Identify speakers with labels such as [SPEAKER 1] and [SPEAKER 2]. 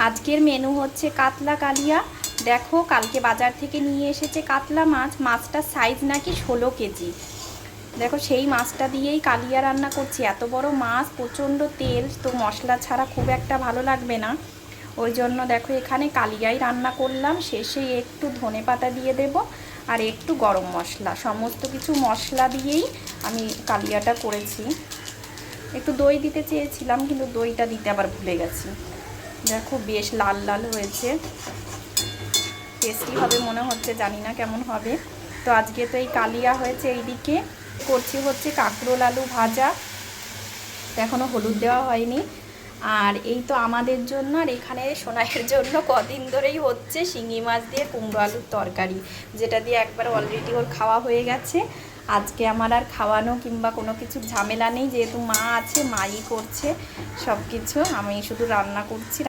[SPEAKER 1] আজকের মেনু হচ্ছে কাতলা কালিয়া। দেখো কালকে বাজার থেকে নিয়ে এসেছে কাতলা মাছ, মাছটার সাইজ নাকি 16 কেজি। দেখো সেই মাছটা দিয়েই কালিয়া রান্না করছি। এত বড় মাছ, প্রচণ্ড তেল, তো মশলা ছাড়া খুব একটা ভালো লাগবে না, ওই জন্য দেখো এখানে কালিয়াই রান্না করলাম। শেষে একটু ধনেপাতা দিয়ে দেব আর একটু গরম মশলা, সমস্ত কিছু মশলা দিয়েই আমি কালিয়াটা করেছি। একটু দই দিতে চেয়েছিলাম কিন্তু দইটা দিতে আবার ভুলে গেছি। দেখো বেশ লাল লাল হয়েছে, টেস্টি হবে মনে হচ্ছে, জানি না কেমন হবে। তো আজকে তো এই কালিয়া হয়েছে। এইদিকে করছি হচ্ছে কাঁকরোল আলু ভাজা, এখনও হলুদ দেওয়া হয়নি। আর এই তো আমাদের জন্য আর এখানে সোনাইয়ের জন্য কদিন ধরেই হচ্ছে শিঙি মাছ দিয়ে কুমড়ো আলুর তরকারি, যেটা দিয়ে একবার অলরেডি ওর খাওয়া হয়ে গেছে। আজকে আমার আর খাওয়ানো কিংবা কোনো কিছু ঝামেলা নেই, যেহেতু মা আছে, মাই করছে সব কিছু, আমি শুধু রান্না করছি।